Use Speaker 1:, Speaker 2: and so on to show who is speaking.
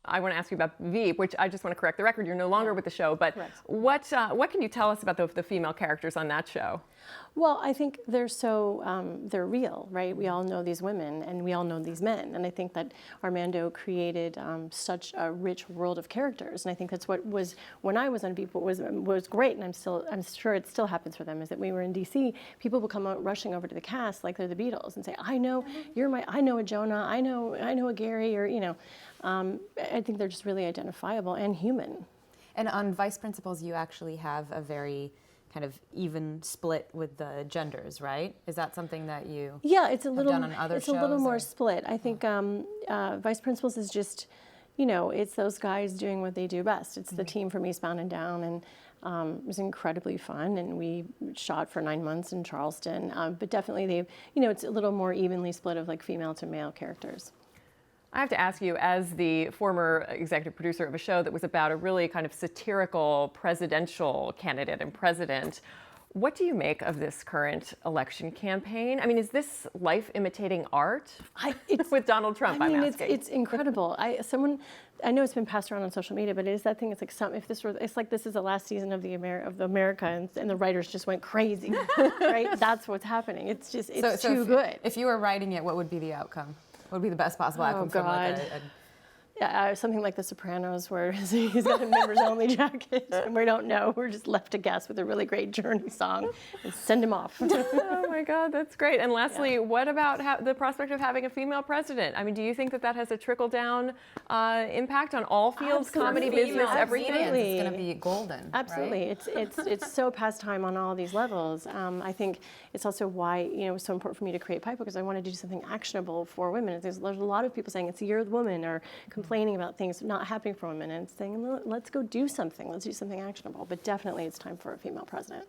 Speaker 1: I want to ask you about Veep, which I just want to correct the record. You're no longer with the show, but
Speaker 2: Correct.
Speaker 1: what can you tell us about the female characters on that show?
Speaker 2: Well, I think they're real, right? We all know these women and we all know these men. And I think that Armando created such a rich world of characters. And I think that's what was, when I was on Veep, what was great, and I'm sure it still happens for them, is that we were in DC, people will come out rushing over to the cast like they're the Beatles and say, I know I know a Jonah, I know a Gary, or, I think they're just really identifiable and human.
Speaker 3: And on vice principals, you actually have a very kind of even split with the genders, right? Is that something that you
Speaker 2: it's a little
Speaker 3: done on other shows?
Speaker 2: A little more split. I think vice principals is just, it's those guys doing what they do best. It's the team from Eastbound and Down, and it was incredibly fun. And we shot for 9 months in Charleston, but definitely it's a little more evenly split of like female to male characters.
Speaker 1: I have to ask you, as the former executive producer of a show that was about a really kind of satirical presidential candidate and president, what do you make of this current election campaign? I mean, is this life imitating art? With Donald Trump, I'm asking.
Speaker 2: It's incredible. I know it's been passed around on social media, but it is that thing. It's like it's like this is the last season of the America, and the writers just went crazy, right? That's what's happening. It's just too good.
Speaker 3: If you were writing it, what would be the outcome? What would be the best possible outcome from like
Speaker 2: something like The Sopranos, where he's got a members-only jacket, and we don't know. We're just left to guess with a really great Journey song and send him off.
Speaker 1: Oh my God, that's great. And lastly, what about the prospect of having a female president? I mean, do you think that has a trickle-down impact on all fields, comedy, business, everything?
Speaker 3: It's going to be golden.
Speaker 2: Absolutely,
Speaker 3: right?
Speaker 2: It's so past time on all these levels. I think it's also why it was so important for me to create Pipe, because I wanted to do something actionable for women. There's a lot of people saying it's the year of the woman, or complaining about things not happening for women, and saying, let's go do something. Let's do something actionable. But definitely, it's time for a female president.